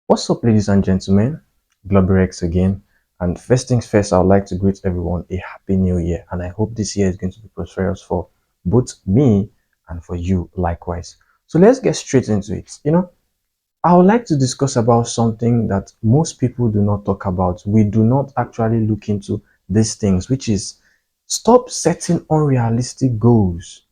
What's up, ladies and gentlemen? Globerex again. And first things first, I would like to greet everyone a happy new year. And I hope this year is going to be prosperous for both me and for you likewise. So let's get straight into it. I would like to discuss about something that most people do not talk about. We do not actually look into these things, which is stop setting unrealistic goals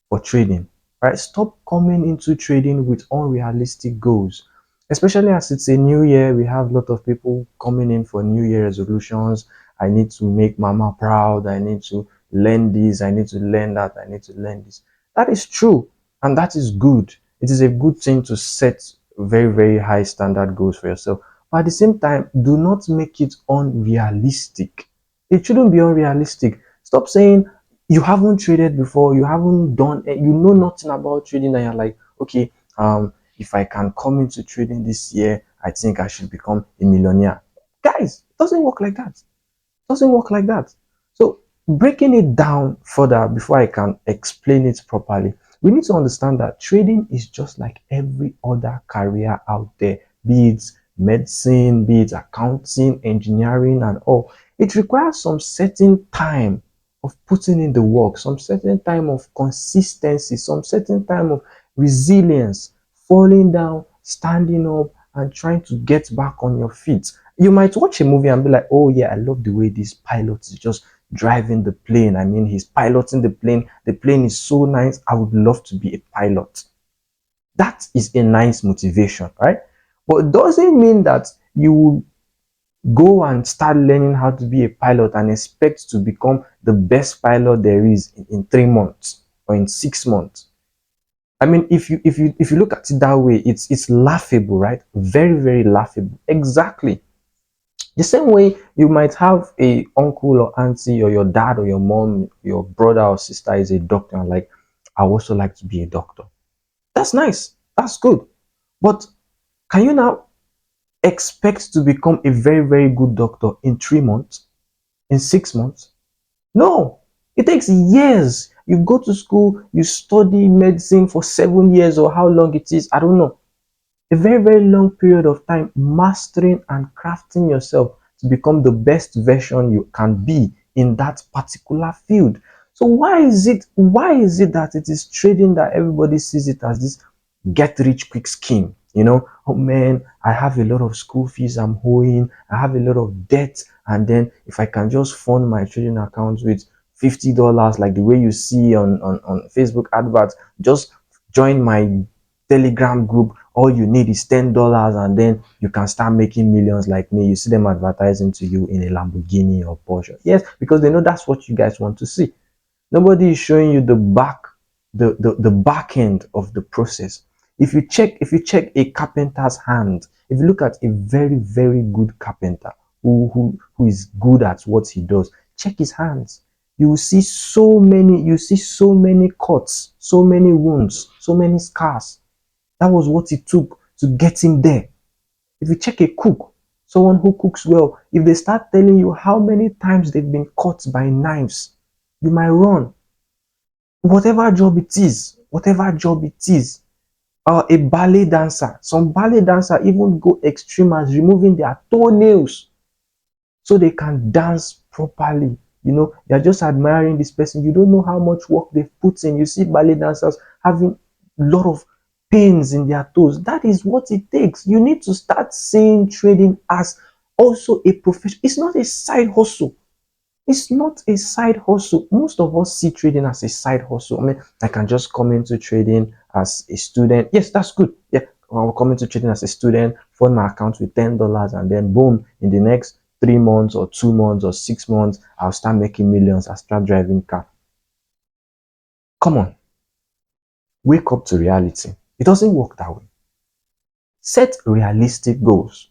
for trading, right? Stop coming into trading with unrealistic goals, especially as it's a new year. We have a lot of people coming in for new year resolutions. I need to make mama proud. I need to learn this. I need to learn that. I need to learn this. That is true, and that is good. It is a good thing to set very, very high standard goals for yourself. But at the same time, do not make it unrealistic. It shouldn't be unrealistic. Stop saying you haven't traded before, you haven't done, you know nothing about trading, and you're like, okay, if I can come into trading this year, I think I should become a millionaire. Guys, it doesn't work like that. It doesn't work like that. So breaking it down further before I can explain it properly, we need to understand that trading is just like every other career out there, be it medicine, be it accounting, engineering, and all. It requires some certain time of putting in the work, some certain time of consistency, some certain time of resilience, falling down, standing up, and trying to get back on your feet. You might watch a movie and be like, oh yeah, I love the way this pilot is just driving the plane. I mean, he's piloting the plane. The plane is so nice. I would love to be a pilot. That is a nice motivation, right? But it doesn't mean that you will go and start learning how to be a pilot and expect to become the best pilot there is in 3 months or in 6 months. I mean, if you look at it that way, it's laughable, right? Very, very laughable. Exactly. The same way you might have a uncle or auntie or your dad or your mom, your brother or sister is a doctor, and like, I also like to be a doctor. That's nice. That's good. But can you now expect to become a very, very good doctor in 3 months, in 6 months? No, it takes years. You go to school, you study medicine for 7 years or how long it is, I don't know. A very, very long period of time mastering and crafting yourself to become the best version you can be in that particular field. So why is it that it is trading that everybody sees it as this get rich quick scheme? Oh man, I have a lot of school fees I'm owing, I have a lot of debt, and then if I can just fund my trading account with $50, like the way you see on Facebook adverts, just join my Telegram group. All you need is $10, and then you can start making millions like me. You see them advertising to you in a Lamborghini or Porsche. Yes, because they know that's what you guys want to see. Nobody is showing you the back end of the process. If you check a carpenter's hand, if you look at a very, very good carpenter who is good at what he does, check his hands. You see so many cuts, so many wounds, so many scars. That was what it took to get him there. If you check a cook, someone who cooks well, if they start telling you how many times they've been cut by knives, you might run. Whatever job it is, a ballet dancer, some ballet dancer even go extreme as removing their toenails so they can dance properly. You're just admiring this person. You don't know how much work they've put in. You see ballet dancers having a lot of pains in their toes. That is what it takes. You need to start seeing trading as also a profession. It's not a side hustle. It's not a side hustle. Most of us see trading as a side hustle. I mean, I can just come into trading as a student. Yes, that's good. Yeah, I'll come into trading as a student, fund my account with $10, and then boom, in the next 3 months or 2 months or 6 months, I'll start making millions. I'll start driving car. Come on, wake up to reality. It doesn't work that way. Set realistic goals.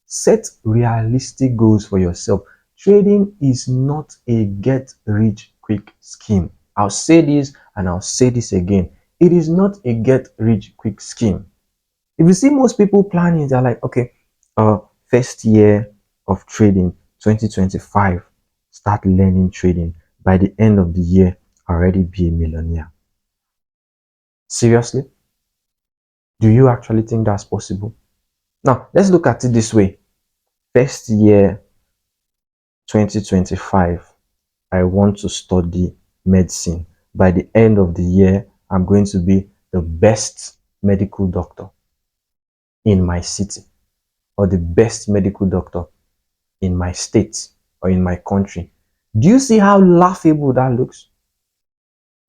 Set realistic goals for yourself. Trading is not a get rich quick scheme. I'll say this and I'll say this again. It is not a get rich quick scheme. If you see most people planning, they're like, okay, first year of trading, 2025, start learning trading. By the end of the year, already be a millionaire. Seriously? Do you actually think that's possible? Now, let's look at it this way. First year 2025, I want to study medicine. By the end of the year, I'm going to be the best medical doctor in my city, or the best medical doctor in my state or in my country. Do you see how laughable that looks?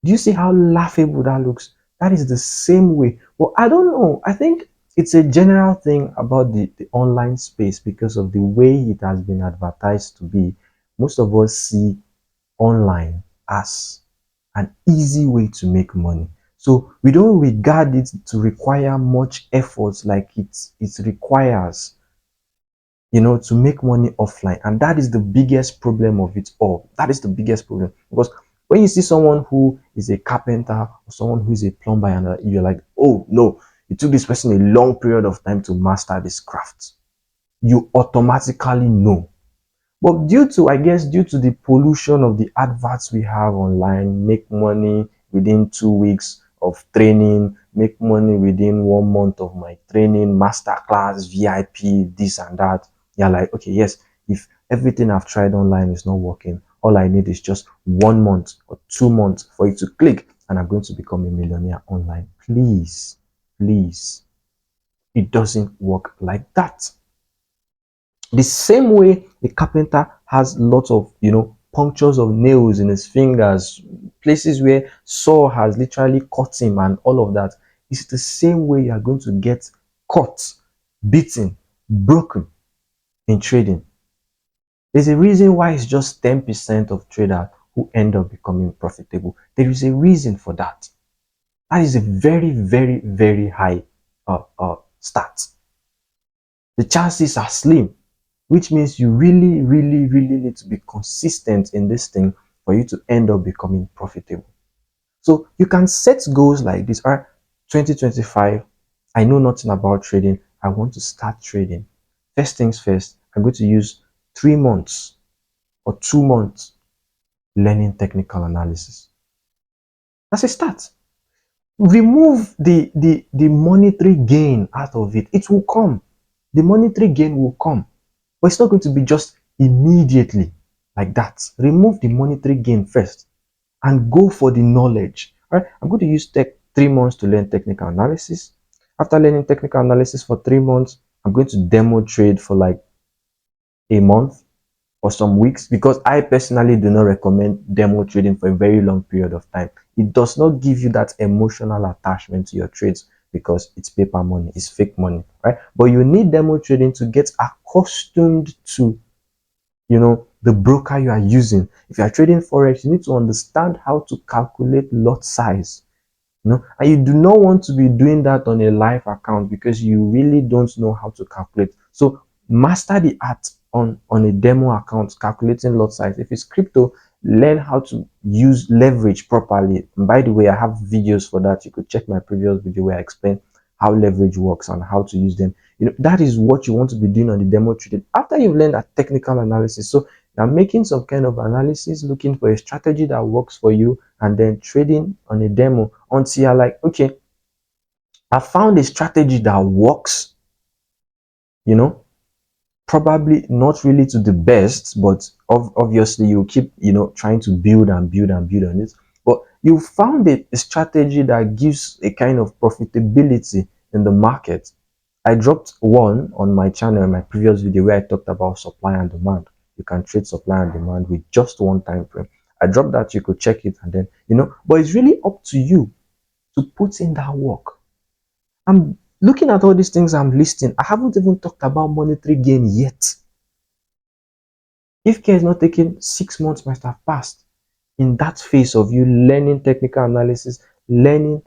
Do you see how laughable that looks? That is the same way. Well, I don't know. I think it's a general thing about the online space because of the way it has been advertised to be. Most of us see online as an easy way to make money. So we don't regard it to require much effort like it requires, to make money offline. And that is the biggest problem of it all. That is the biggest problem. Because when you see someone who is a carpenter or someone who is a plumber, and you're like, oh no, it took this person a long period of time to master this craft. You automatically know. But I guess, due to the pollution of the adverts we have online, make money within 2 weeks of training, make money within 1 month of my training, masterclass, VIP, this and that. You're like, okay, yes, if everything I've tried online is not working, all I need is just 1 month or 2 months for it to click, and I'm going to become a millionaire online. Please, please, it doesn't work like that. The same way a carpenter has lots of, punctures of nails in his fingers, places where saw has literally cut him and all of that. It's the same way you are going to get cut, beaten, broken in trading. There's a reason why it's just 10% of traders who end up becoming profitable. There is a reason for that. That is a very, very, very high stat. The chances are slim, which means you really, really, really need to be consistent in this thing for you to end up becoming profitable. So you can set goals like this. All right, 2025, I know nothing about trading. I want to start trading. First things first, I'm going to use 3 months or 2 months learning technical analysis. That's a start. Remove the monetary gain out of it. It will come. The monetary gain will come. But it's not going to be just immediately like that. Remove the monetary gain first and go for the knowledge. All right, I'm going to use 3 months to learn technical analysis. After learning technical analysis for 3 months, I'm going to demo trade for like a month or some weeks, because I personally do not recommend demo trading for a very long period of time. It does not give you that emotional attachment to your trades because it's paper money, it's fake money, right? But you need demo trading to get accustomed to, the broker you are using. If you are trading Forex, you need to understand how to calculate lot size. And you do not want to be doing that on a live account because you really don't know how to calculate. So master the art on a demo account, calculating lot size. If it's crypto, learn how to use leverage properly. And by the way, I have videos for that. You could check my previous video where I explain how leverage works and how to use them. That is what you want to be doing on the demo trading after you've learned that technical analysis. So now making some kind of analysis, looking for a strategy that works for you, and then trading on a demo until you're like, okay, I found a strategy that works, you know, probably not really to the best, but obviously you keep, trying to build and build and build on it. But you found a strategy that gives a kind of profitability in the market. I dropped one on my channel in my previous video where I talked about supply and demand. You can trade supply and demand with just one time frame. I dropped that, you could check it, and then, but it's really up to you to put in that work. I'm looking at all these things I'm listing. I haven't even talked about monetary gain yet. If care is not taken, 6 months might have passed in that phase of you learning technical analysis, learning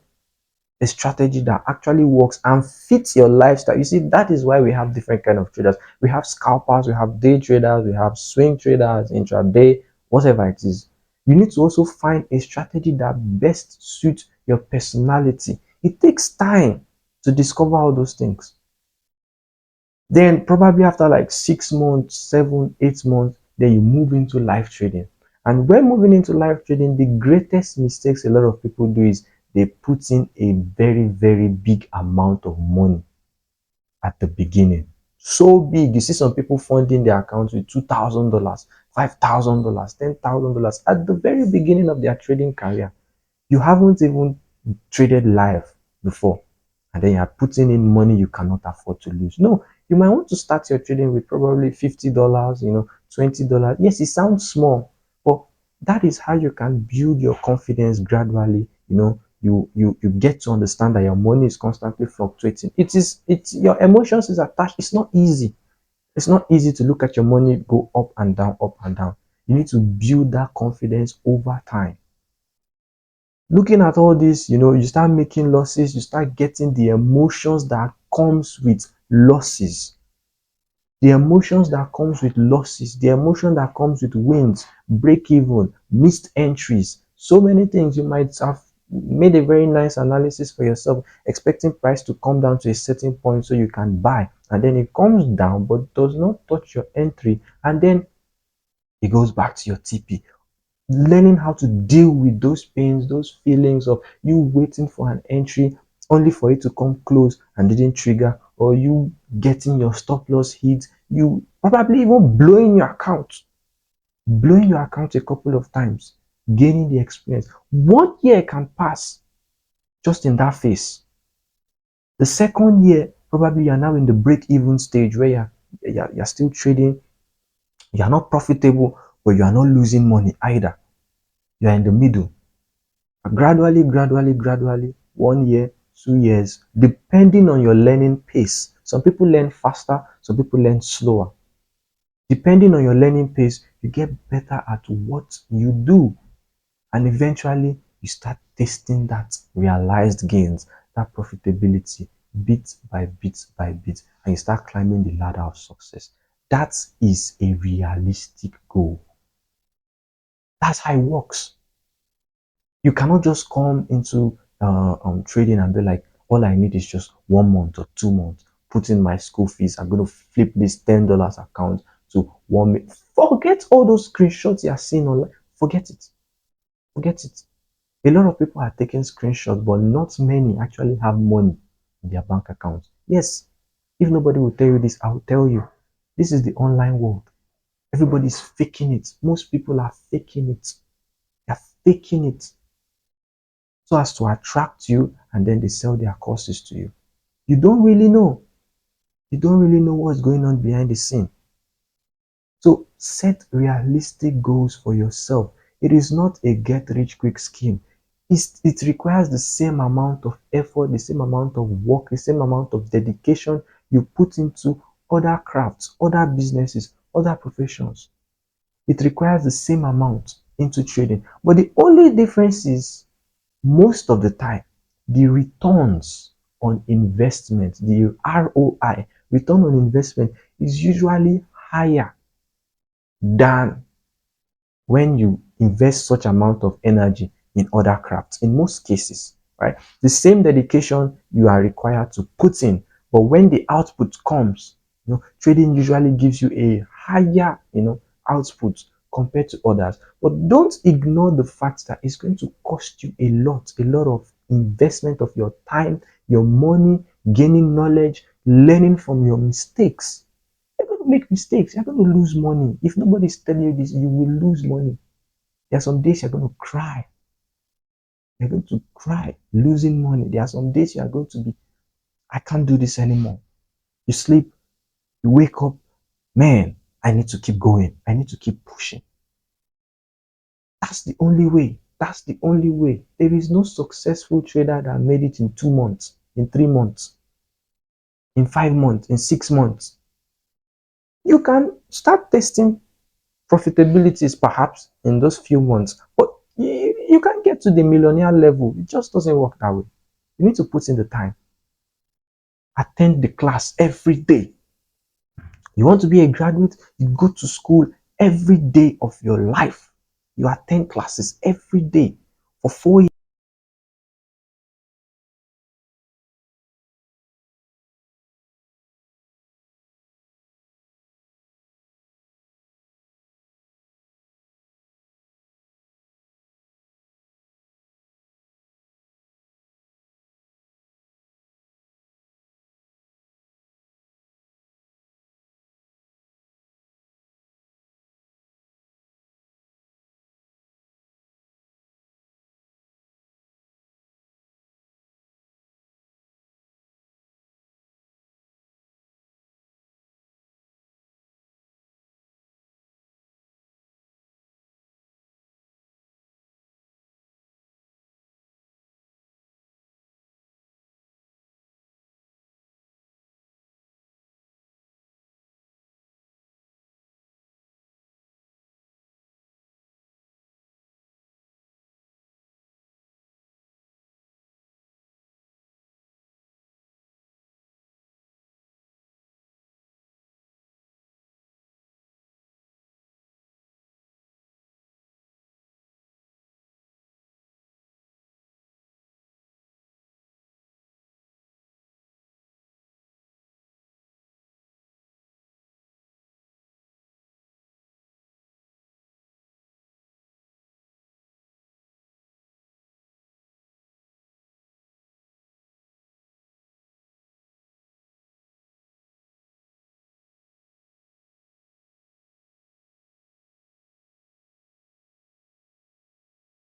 a strategy that actually works and fits your lifestyle. You see, that is why we have different kind of traders. We have scalpers, we have day traders, we have swing traders, intraday, whatever it is. You need to also find a strategy that best suits your personality. It takes time to discover all those things. Then probably after like 6 months, 7, 8 months, then you move into live trading. And when moving into live trading, the greatest mistakes a lot of people do is they put in a very, very big amount of money. at the beginning. So big. You see some people funding their accounts with $2,000, $5,000, $10,000 at the very beginning of their trading career. You haven't even traded live before, and then you're putting in money you cannot afford to lose. No, you might want to start your trading with probably $50, $20. Yes, it sounds small, but that is how you can build your confidence gradually. You get to understand that your money is constantly fluctuating. It's your emotions is attached. It's not easy. It's not easy to look at your money go up and down, up and down. You need to build that confidence over time. Looking at all this, you start making losses, you start getting the emotions that comes with losses, the emotions that comes with losses, the emotion that comes with wins, break even, missed entries, so many things. You might have made a very nice analysis for yourself, expecting price to come down to a certain point so you can buy, and then it comes down but does not touch your entry, and then it goes back to your TP. Learning how to deal with those pains, those feelings of you waiting for an entry only for it to come close and didn't trigger, or you getting your stop loss hit, you probably even blowing your account a couple of times, gaining the experience. 1 year can pass just in that phase. The second year, probably you're now in the break-even stage where you're still trading, you're not profitable, but you are not losing money either. You're in the middle. Gradually, 1 year, 2 years, depending on your learning pace. Some people learn faster, some people learn slower. Depending on your learning pace, you get better at what you do. And eventually, you start tasting that realized gains, that profitability, bit by bit by bit, and you start climbing the ladder of success. That is a realistic goal. That's how it works. You cannot just come into trading and be like, all I need is just 1 month or 2 months. Put in my school fees. I'm going to flip this $10 account to 1 million. Forget all those screenshots you are seeing online. Forget it. Forget it. A lot of people are taking screenshots, but not many actually have money in their bank account. Yes, if nobody will tell you this, I will tell you. This is the online world. Everybody's faking it. Most people are faking it. They're faking it so as to attract you, and then they sell their courses to you. You don't really know. You don't really know what's going on behind the scene. So set realistic goals for yourself. It is not a get rich quick scheme. It requires the same amount of effort, the same amount of work, the same amount of dedication you put into other crafts, other businesses, other professions. It requires the same amount into trading. But the only difference is most of the time, the returns on investment, the ROI, return on investment, is usually higher than when you invest such amount of energy in other crafts. In most cases, right? The same dedication you are required to put in, but when the output comes, trading usually gives you a higher, output compared to others. But don't ignore the fact that it's going to cost you a lot of investment of your time, your money, gaining knowledge, learning from your mistakes. You're going to make mistakes. You're going to lose money. If nobody's telling you this, you will lose money. There are some days you're going to cry. You're going to cry, losing money. There are some days you are going to be, I can't do this anymore. You sleep, you wake up, man, I need to keep going. I need to keep pushing. That's the only way. That's the only way. There is no successful trader that made it in 2 months, in 3 months, in 5 months, in 6 months. You can start testing profitabilities perhaps in those few months, but you can't get to the millionaire level. It just doesn't work that way. You need to put in the time. Attend the class every day. You want to be a graduate, you go to school every day of your life. You attend classes every day for 4 years.